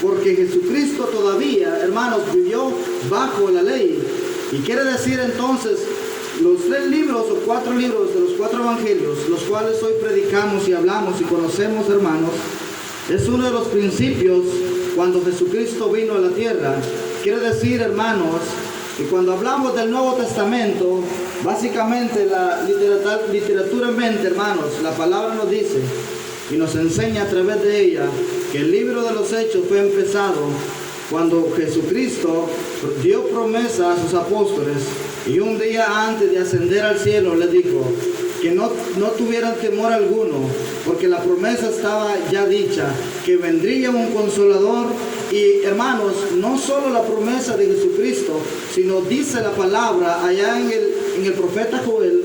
porque Jesucristo todavía, hermanos, vivió bajo la ley. Y quiere decir entonces, los 3 libros o 4 libros de los 4 evangelios, los cuales hoy predicamos y hablamos y conocemos, hermanos, es uno de los principios cuando Jesucristo vino a la tierra. Quiere decir, hermanos, que cuando hablamos del Nuevo Testamento, básicamente, literaturamente, hermanos, la palabra nos dice y nos enseña a través de ella que el libro de los Hechos fue empezado cuando Jesucristo dio promesa a sus apóstoles y un día antes de ascender al cielo les dijo que no tuvieran temor alguno, porque la promesa estaba ya dicha, que vendría un consolador. Y hermanos, no solo la promesa de Jesucristo, sino dice la palabra allá en el profeta Joel,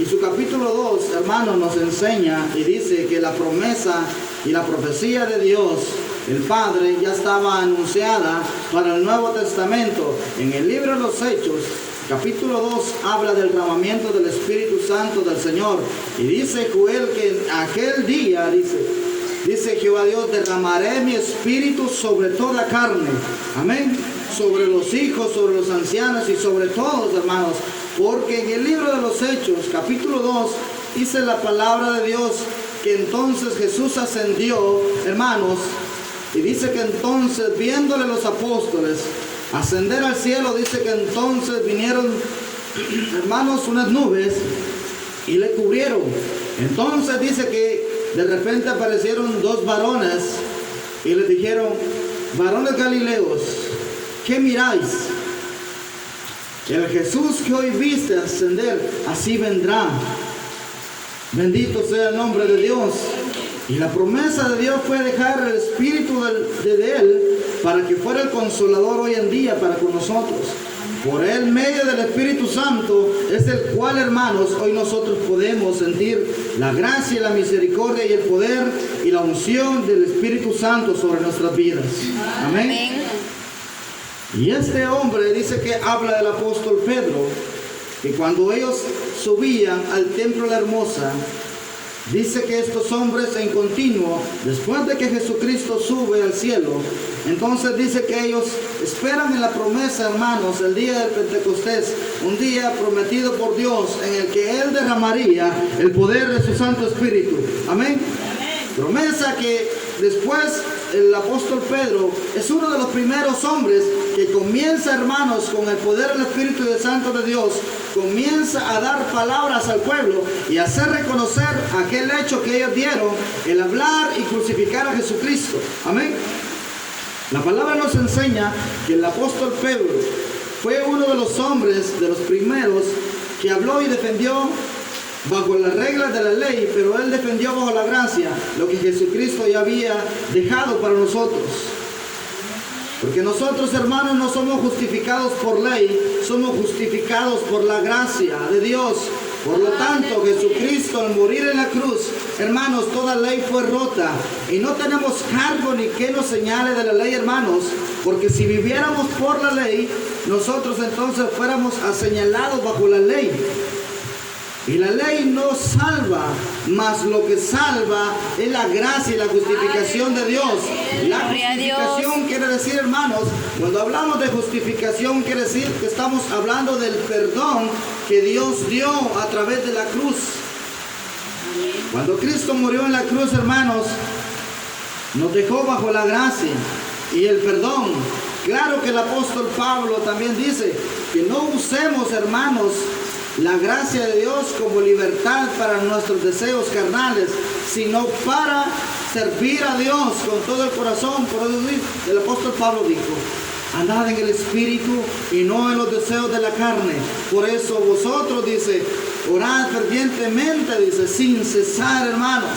y su capítulo 2, hermanos, nos enseña y dice que la promesa y la profecía de Dios, el Padre, ya estaba anunciada para el Nuevo Testamento. En el libro de los Hechos, capítulo 2, habla del derramamiento del Espíritu Santo del Señor. Y dice Joel que en aquel día, dice Jehová Dios, derramaré mi espíritu sobre toda carne. Amén. Sobre los hijos, sobre los ancianos y sobre todos, hermanos. Porque en el libro de los Hechos, capítulo 2, dice la palabra de Dios que entonces Jesús ascendió, hermanos. Y dice que entonces, viéndole los apóstoles ascender al cielo, dice que entonces vinieron, hermanos, unas nubes y le cubrieron. Entonces dice que de repente aparecieron 2 varones y les dijeron: varones galileos, ¿qué miráis? El Jesús que hoy viste ascender, así vendrá. Bendito sea el nombre de Dios. Y la promesa de Dios fue dejar el Espíritu de Él para que fuera el Consolador hoy en día para con nosotros. Por el medio del Espíritu Santo es el cual, hermanos, hoy nosotros podemos sentir la gracia y la misericordia y el poder y la unción del Espíritu Santo sobre nuestras vidas. Amén. Amén. Y este hombre dice que habla del apóstol Pedro, que cuando ellos subían al templo de la Hermosa, dice que estos hombres en continuo, después de que Jesucristo sube al cielo, entonces dice que ellos esperan en la promesa, hermanos, el día del Pentecostés, un día prometido por Dios en el que Él derramaría el poder de su Santo Espíritu. Amén. Promesa que después el apóstol Pedro es uno de los primeros hombres que comienza, hermanos, con el poder del Espíritu Santo de Dios, comienza a dar palabras al pueblo y hacer reconocer aquel hecho que ellos dieron, el hablar y crucificar a Jesucristo. Amén. La palabra nos enseña que el apóstol Pedro fue uno de los hombres, de los primeros, que habló y defendió bajo las reglas de la ley, pero él defendió bajo la gracia lo que Jesucristo ya había dejado para nosotros. Porque nosotros, hermanos, no somos justificados por ley, somos justificados por la gracia de Dios. Por lo tanto, Jesucristo al morir en la cruz, hermanos, toda ley fue rota. Y no tenemos cargo ni que nos señale de la ley, hermanos, porque si viviéramos por la ley, nosotros entonces fuéramos señalados bajo la ley. Y la ley no salva, mas lo que salva es la gracia y la justificación de Dios. La justificación quiere decir, hermanos, cuando hablamos de justificación quiere decir que estamos hablando del perdón que Dios dio a través de la cruz. Cuando Cristo murió en la cruz, hermanos, nos dejó bajo la gracia y el perdón. Claro que el apóstol Pablo también dice que no usemos, hermanos, la gracia de Dios como libertad para nuestros deseos carnales, sino para servir a Dios con todo el corazón. Por eso el apóstol Pablo dijo: andad en el Espíritu y no en los deseos de la carne. Por eso vosotros, dice, orad fervientemente, dice, sin cesar, hermanos.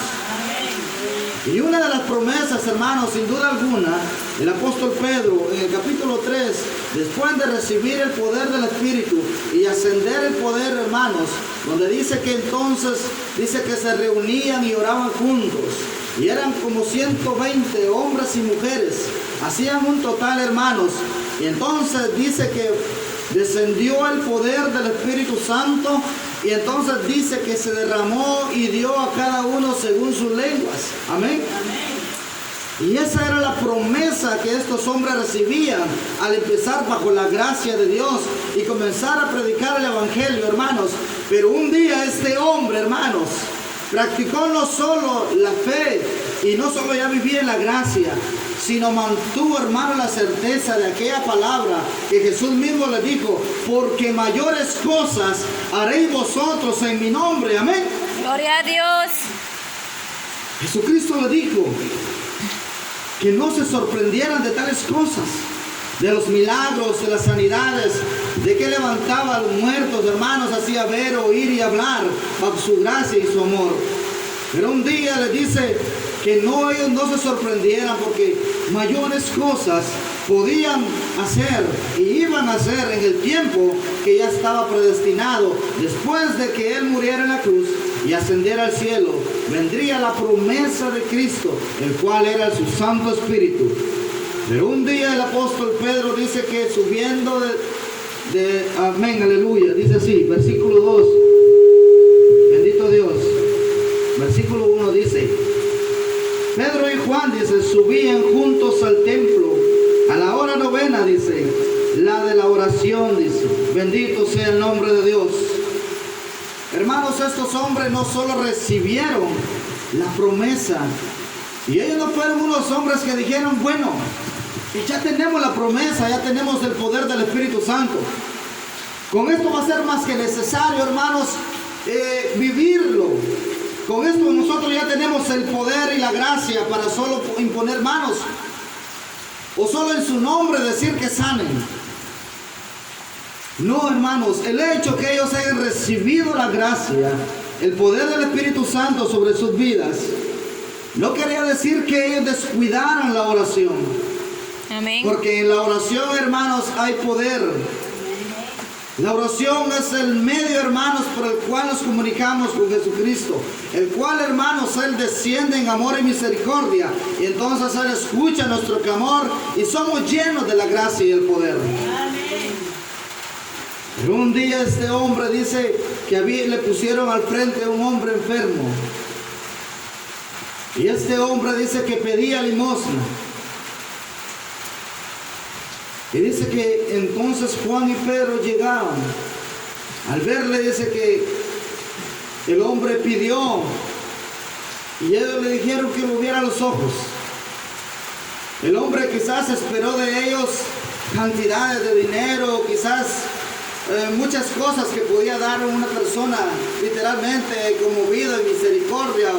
Y una de las promesas, hermanos, sin duda alguna, el apóstol Pedro, en el capítulo 3, después de recibir el poder del Espíritu y ascender el poder, hermanos, donde dice que entonces, dice que se reunían y oraban juntos, y eran como 120 hombres y mujeres, hacían un total, hermanos, y entonces dice que descendió el poder del Espíritu Santo. Y entonces dice que se derramó y dio a cada uno según sus lenguas. Amén. Amén. Y esa era la promesa que estos hombres recibían al empezar bajo la gracia de Dios y comenzar a predicar el evangelio, hermanos. Pero un día este hombre, hermanos, practicó no solo la fe y no solo ya vivía en la gracia, sino mantuvo, hermano, la certeza de aquella palabra que Jesús mismo le dijo: porque mayores cosas haréis vosotros en mi nombre. Amén. Gloria a Dios. Jesucristo le dijo que no se sorprendieran de tales cosas, de los milagros, de las sanidades, de que levantaba a los muertos, hermanos, hacía ver, oír y hablar bajo su gracia y su amor. Pero un día le dice que ellos no se sorprendieran, porque mayores cosas podían hacer y iban a hacer en el tiempo que ya estaba predestinado. Después de que Él muriera en la cruz y ascendiera al cielo, vendría la promesa de Cristo, el cual era su Santo Espíritu. Pero un día el apóstol Pedro dice que subiendo amén, aleluya, dice así, versículo 2, bendito Dios, versículo 1 dice: Pedro y Juan, dice, subían juntos al templo a la hora novena, dice, la de la oración, dice. Bendito sea el nombre de Dios. Hermanos, estos hombres no solo recibieron la promesa, y ellos no fueron unos hombres que dijeron: bueno, ya tenemos la promesa, ya tenemos el poder del Espíritu Santo. Con esto va a ser más que necesario, hermanos, vivirlo. Con esto nosotros ya tenemos el poder y la gracia para solo imponer manos, o solo en su nombre decir que sanen. No, hermanos, el hecho que ellos hayan recibido la gracia, el poder del Espíritu Santo sobre sus vidas, no quería decir que ellos descuidaran la oración. Amén. Porque en la oración, hermanos, hay poder. La oración es el medio, hermanos, por el cual nos comunicamos con Jesucristo, el cual, hermanos, Él desciende en amor y misericordia, y entonces Él escucha nuestro clamor y somos llenos de la gracia y el poder. Pero un día este hombre dice que le pusieron al frente a un hombre enfermo, y este hombre dice que pedía limosna. Y dice que entonces Juan y Pedro llegaron. Al verle, dice que el hombre pidió, y ellos le dijeron que moviera los ojos. El hombre quizás esperó de ellos cantidades de dinero, quizás muchas cosas que podía dar una persona, literalmente conmovida en misericordia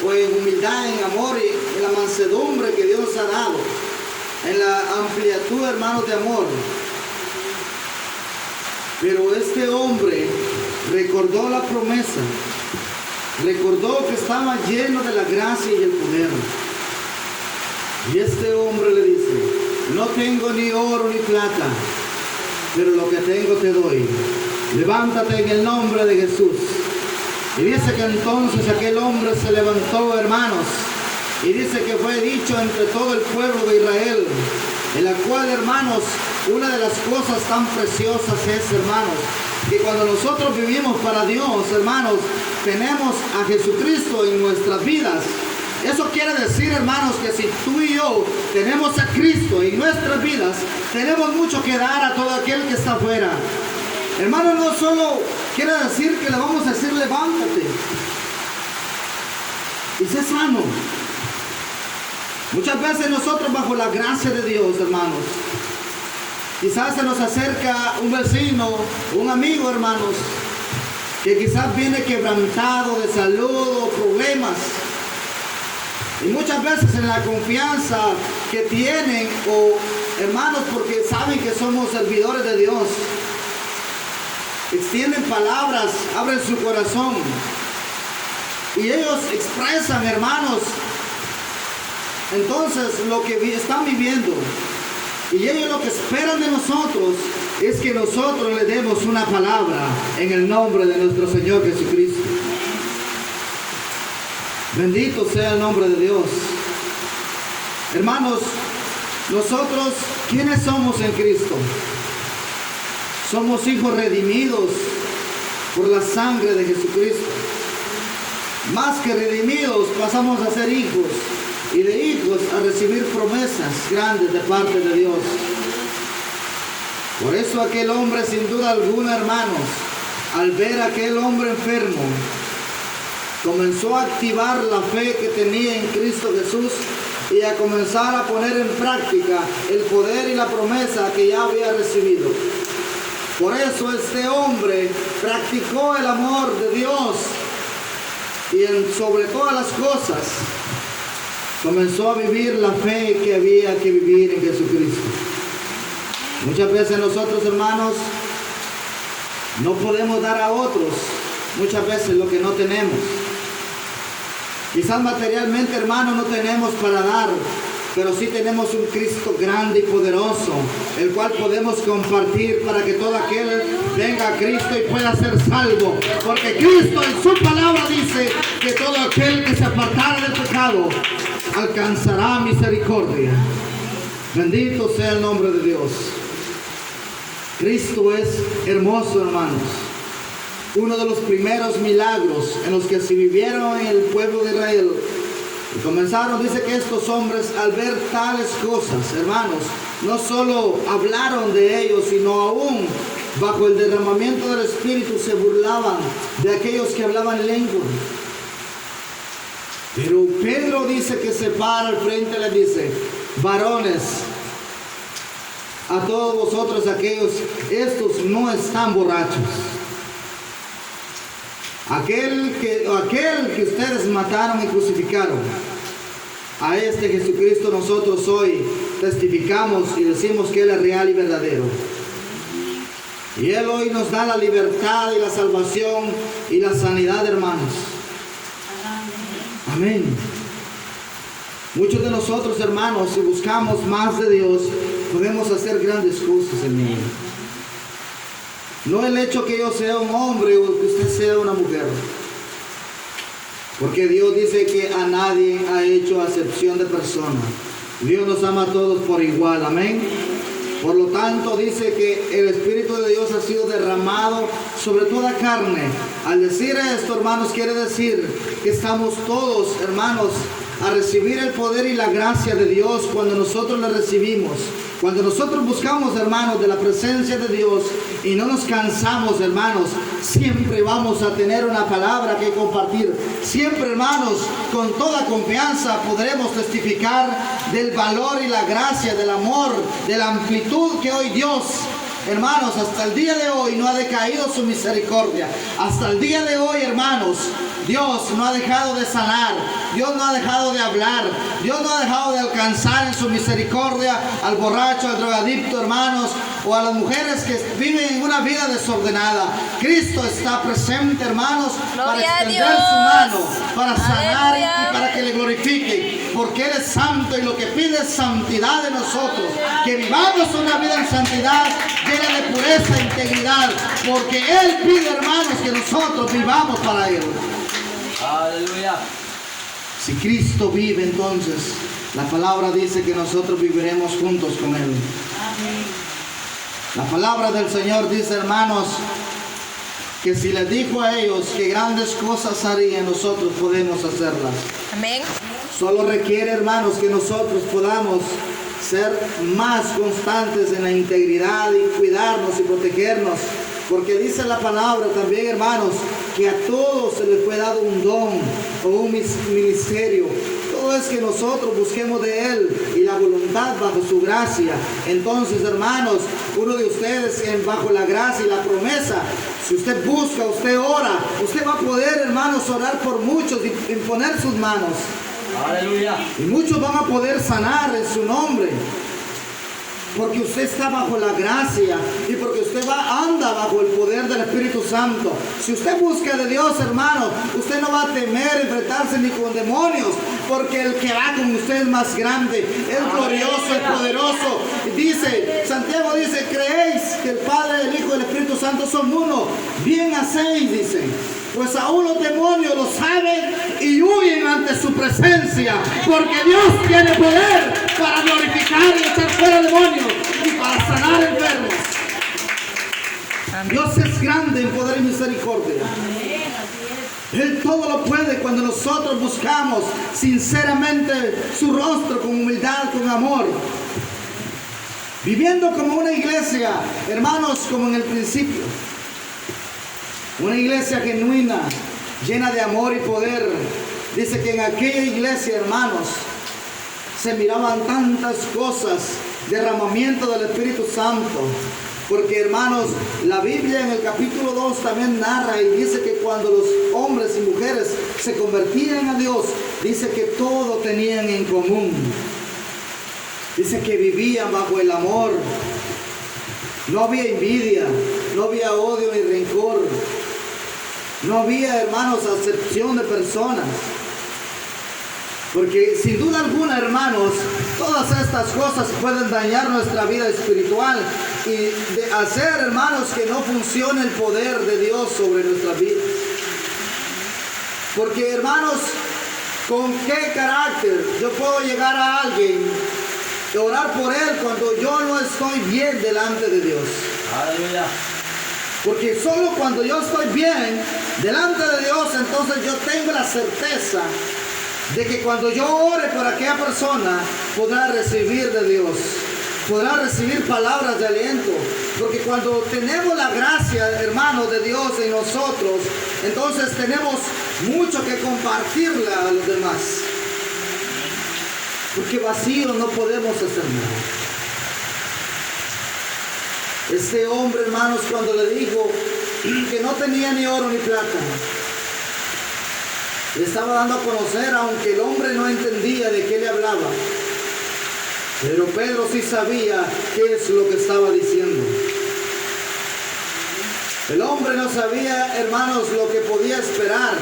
o en humildad, en amor y en la mansedumbre que Dios ha dado, en la amplitud, hermanos, de amor. Pero este hombre recordó la promesa, recordó que estaba lleno de la gracia y el poder. Y este hombre le dice: no tengo ni oro ni plata, pero lo que tengo te doy. Levántate en el nombre de Jesús. Y dice que entonces aquel hombre se levantó, hermanos. Y dice que fue dicho entre todo el pueblo de Israel, en la cual, hermanos, una de las cosas tan preciosas es, hermanos, que cuando nosotros vivimos para Dios, hermanos, tenemos a Jesucristo en nuestras vidas. Eso quiere decir, hermanos, que si tú y yo tenemos a Cristo en nuestras vidas, tenemos mucho que dar a todo aquel que está afuera. Hermanos, no solo quiere decir que le vamos a decir: levántate y sé sano. Muchas veces nosotros, bajo la gracia de Dios, hermanos, quizás se nos acerca un vecino, un amigo, hermanos, que quizás viene quebrantado de salud o problemas. Y muchas veces en la confianza que tienen, o hermanos, porque saben que somos servidores de Dios, extienden palabras, abren su corazón, y ellos expresan, hermanos, entonces lo que están viviendo. Y ellos lo que esperan de nosotros es que nosotros le demos una palabra en el nombre de nuestro Señor Jesucristo. Bendito sea el nombre de Dios. Hermanos, nosotros, ¿quiénes somos en Cristo? Somos hijos redimidos por la sangre de Jesucristo. Más que redimidos, pasamos a ser hijos. y de hijos a recibir promesas grandes de parte de Dios. Por eso aquel hombre, sin duda alguna, hermanos, al ver a aquel hombre enfermo, comenzó a activar la fe que tenía en Cristo Jesús y a comenzar a poner en práctica el poder y la promesa que ya había recibido. Por eso este hombre practicó el amor de Dios y sobre todas las cosas comenzó a vivir la fe que había que vivir en Jesucristo. Muchas veces nosotros, hermanos, no podemos dar a otros muchas veces lo que no tenemos. Quizás materialmente, hermanos, no tenemos para dar, pero sí tenemos un Cristo grande y poderoso, el cual podemos compartir para que todo aquel venga a Cristo y pueda ser salvo. Porque Cristo en su palabra dice que todo aquel que se apartara del pecado alcanzará misericordia. Bendito sea el nombre de Dios. Cristo es hermoso, hermanos. Uno de los primeros milagros en los que se vivieron en el pueblo de Israel. Y comenzaron, dice que estos hombres al ver tales cosas, hermanos, no solo hablaron de ellos, sino aún bajo el derramamiento del Espíritu se burlaban de aquellos que hablaban lengua. Pero Pedro dice que se para al frente y le dice: varones, a todos vosotros aquellos, estos no están borrachos. Aquel que ustedes mataron y crucificaron, a este Jesucristo nosotros hoy testificamos y decimos que Él es real y verdadero. Y Él hoy nos da la libertad y la salvación y la sanidad, hermanos. Amén. Muchos de nosotros, hermanos, si buscamos más de Dios, podemos hacer grandes cosas en Él. No el hecho que yo sea un hombre o que usted sea una mujer. Porque Dios dice que a nadie ha hecho acepción de persona. Dios nos ama a todos por igual. Amén. Por lo tanto, dice que el Espíritu de Dios ha sido derramado sobre toda carne. Al decir esto, hermanos, quiere decir que estamos todos, hermanos, a recibir el poder y la gracia de Dios cuando nosotros le recibimos. Cuando nosotros buscamos, hermanos, de la presencia de Dios y no nos cansamos, hermanos, siempre vamos a tener una palabra que compartir. Siempre, hermanos, con toda confianza podremos testificar del valor y la gracia, del amor, de la amplitud que hoy Dios, hermanos, hasta el día de hoy no ha decaído su misericordia. Hasta el día de hoy, hermanos, Dios no ha dejado de sanar, Dios no ha dejado de hablar, Dios no ha dejado de alcanzar en su misericordia al borracho, al drogadicto, hermanos, o a las mujeres que viven en una vida desordenada. Cristo está presente, hermanos, para extender su mano, para sanar y para que le glorifiquen, porque Él es santo y lo que pide es santidad de nosotros, que vivamos una vida en santidad, llena de pureza e integridad, porque Él pide, hermanos, que nosotros vivamos para Él. Aleluya. Si Cristo vive, entonces la palabra dice que nosotros viviremos juntos con Él. Amén. La palabra del Señor dice, hermanos, que si les dijo a ellos que grandes cosas harían, nosotros podemos hacerlas. Amén. Solo requiere, hermanos, que nosotros podamos ser más constantes en la integridad y cuidarnos y protegernos. Porque dice la palabra también, hermanos, que a todos se les fue dado un don o un ministerio. Todo es que nosotros busquemos de Él y la voluntad bajo su gracia. Entonces, hermanos, uno de ustedes bajo la gracia y la promesa, si usted busca, usted ora, usted va a poder, hermanos, orar por muchos y imponer sus manos. Aleluya. Y muchos van a poder sanar en su nombre. Porque usted está bajo la gracia y porque usted anda bajo el poder del Espíritu Santo. Si usted busca de Dios, hermano, usted no va a temer enfrentarse ni con demonios, porque el que va con usted es más grande, es glorioso, es poderoso. Dice, Santiago dice, creéis que el Padre, el Hijo y el Espíritu Santo son uno. Bien hacéis, dice. Pues aún los demonios lo saben y huyen ante su presencia, porque Dios tiene poder para glorificar y echar fuera demonios y para sanar enfermos. Dios es grande en poder y misericordia. Él todo lo puede cuando nosotros buscamos sinceramente su rostro con humildad, con amor. Viviendo como una iglesia, hermanos, como en el principio. Una iglesia genuina, llena de amor y poder. Dice que en aquella iglesia, hermanos, se miraban tantas cosas, derramamiento del Espíritu Santo. Porque, hermanos, la Biblia en el capítulo 2 también narra y dice que cuando los hombres y mujeres se convertían a Dios, dice que todo tenían en común. Dice que vivían bajo el amor. No había envidia, no había odio ni rencor. No había, hermanos, acepción de personas. Porque sin duda alguna, hermanos, todas estas cosas pueden dañar nuestra vida espiritual y de hacer, hermanos, que no funcione el poder de Dios sobre nuestras vidas. Porque, hermanos, ¿con qué carácter yo puedo llegar a alguien y orar por él cuando yo no estoy bien delante de Dios? Aleluya. Porque solo cuando yo estoy bien delante de Dios, entonces yo tengo la certeza de que cuando yo ore por aquella persona, podrá recibir de Dios, podrá recibir palabras de aliento. Porque cuando tenemos la gracia, hermano, de Dios en nosotros, entonces tenemos mucho que compartirle a los demás. Porque vacío no podemos hacer nada. Este hombre, hermanos, cuando le dijo que no tenía ni oro ni plata, le estaba dando a conocer, aunque el hombre no entendía de qué le hablaba. Pero Pedro sí sabía qué es lo que estaba diciendo. El hombre no sabía, hermanos, lo que podía esperar.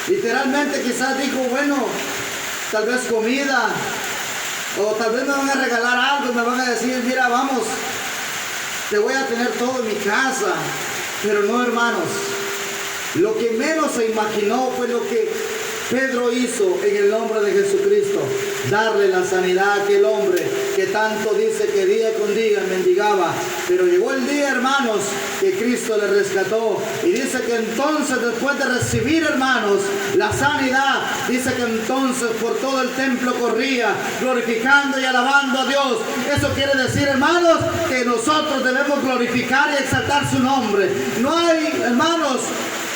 Literalmente quizás dijo, bueno, tal vez comida, o tal vez me van a regalar algo y me van a decir, mira, vamos, te voy a tener todo en mi casa. Pero no, hermanos. Lo que menos se imaginó fue lo que Pedro hizo en el nombre de Jesucristo. Darle la sanidad a aquel hombre que tanto dice que día con día mendigaba. Pero llegó el día, hermanos, que Cristo le rescató. Y dice que entonces, después de recibir, hermanos, la sanidad, dice que entonces por todo el templo corría, glorificando y alabando a Dios. Eso quiere decir, hermanos, que nosotros debemos glorificar y exaltar su nombre. No hay, hermanos,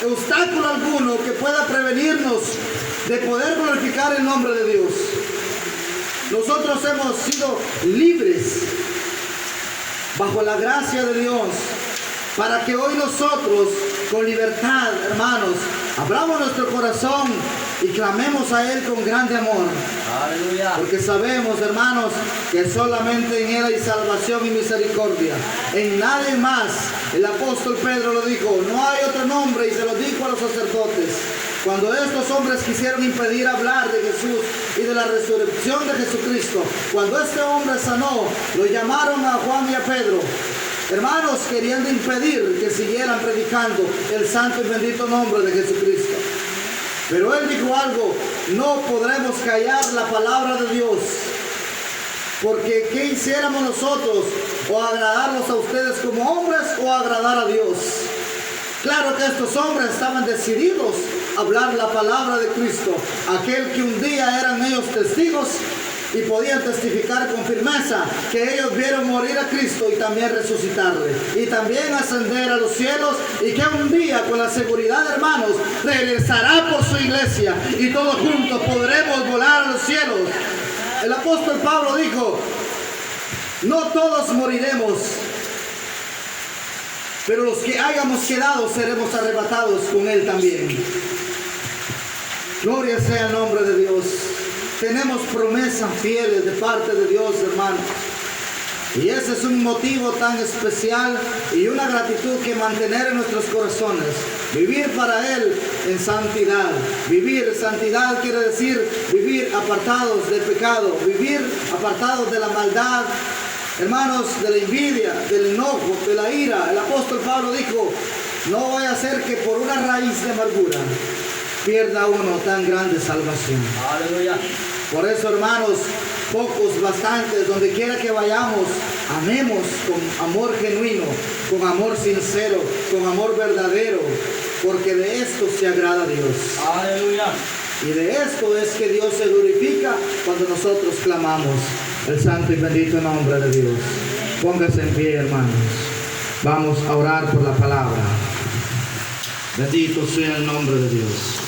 obstáculo alguno que pueda prevenirnos de poder glorificar el nombre de Dios. Nosotros hemos sido libres bajo la gracia de Dios para que hoy nosotros con libertad, hermanos, abramos nuestro corazón y clamemos a Él con grande amor. Aleluya. Porque sabemos, hermanos, que solamente en Él hay salvación y misericordia. En nadie más. El apóstol Pedro lo dijo, no hay otro nombre, y se lo dijo a los sacerdotes. Cuando estos hombres quisieron impedir hablar de Jesús y de la resurrección de Jesucristo, cuando este hombre sanó, lo llamaron a Juan y a Pedro. Hermanos, queriendo impedir que siguieran predicando el santo y bendito nombre de Jesucristo. Pero él dijo algo, no podremos callar la palabra de Dios. Porque ¿qué hiciéramos nosotros? O agradarlos a ustedes como hombres o agradar a Dios. Claro que estos hombres estaban decididos a hablar la palabra de Cristo. Aquel que un día eran ellos testigos y podían testificar con firmeza que ellos vieron morir a Cristo y también resucitarle. Y también ascender a los cielos y que un día con la seguridad, hermanos, regresará por su iglesia y todos juntos podremos volar a los cielos. El apóstol Pablo dijo, no todos moriremos, pero los que hayamos quedado seremos arrebatados con Él también. Gloria sea el nombre de Dios. Tenemos promesas fieles de parte de Dios, hermanos. Y ese es un motivo tan especial y una gratitud que mantener en nuestros corazones. Vivir para Él en santidad. Vivir santidad quiere decir vivir apartados del pecado, vivir apartados de la maldad, hermanos, de la envidia, del enojo, de la ira. El apóstol Pablo dijo, no voy a hacer que por una raíz de amargura pierda uno tan grande salvación. Aleluya. Por eso, hermanos, pocos, bastantes, donde quiera que vayamos, amemos con amor genuino, con amor sincero, con amor verdadero. porque de esto se agrada Dios. Aleluya. Y de esto es que Dios se glorifica cuando nosotros clamamos el santo y bendito nombre de Dios. Póngase en pie, hermanos. Vamos a orar por la palabra. Bendito sea el nombre de Dios.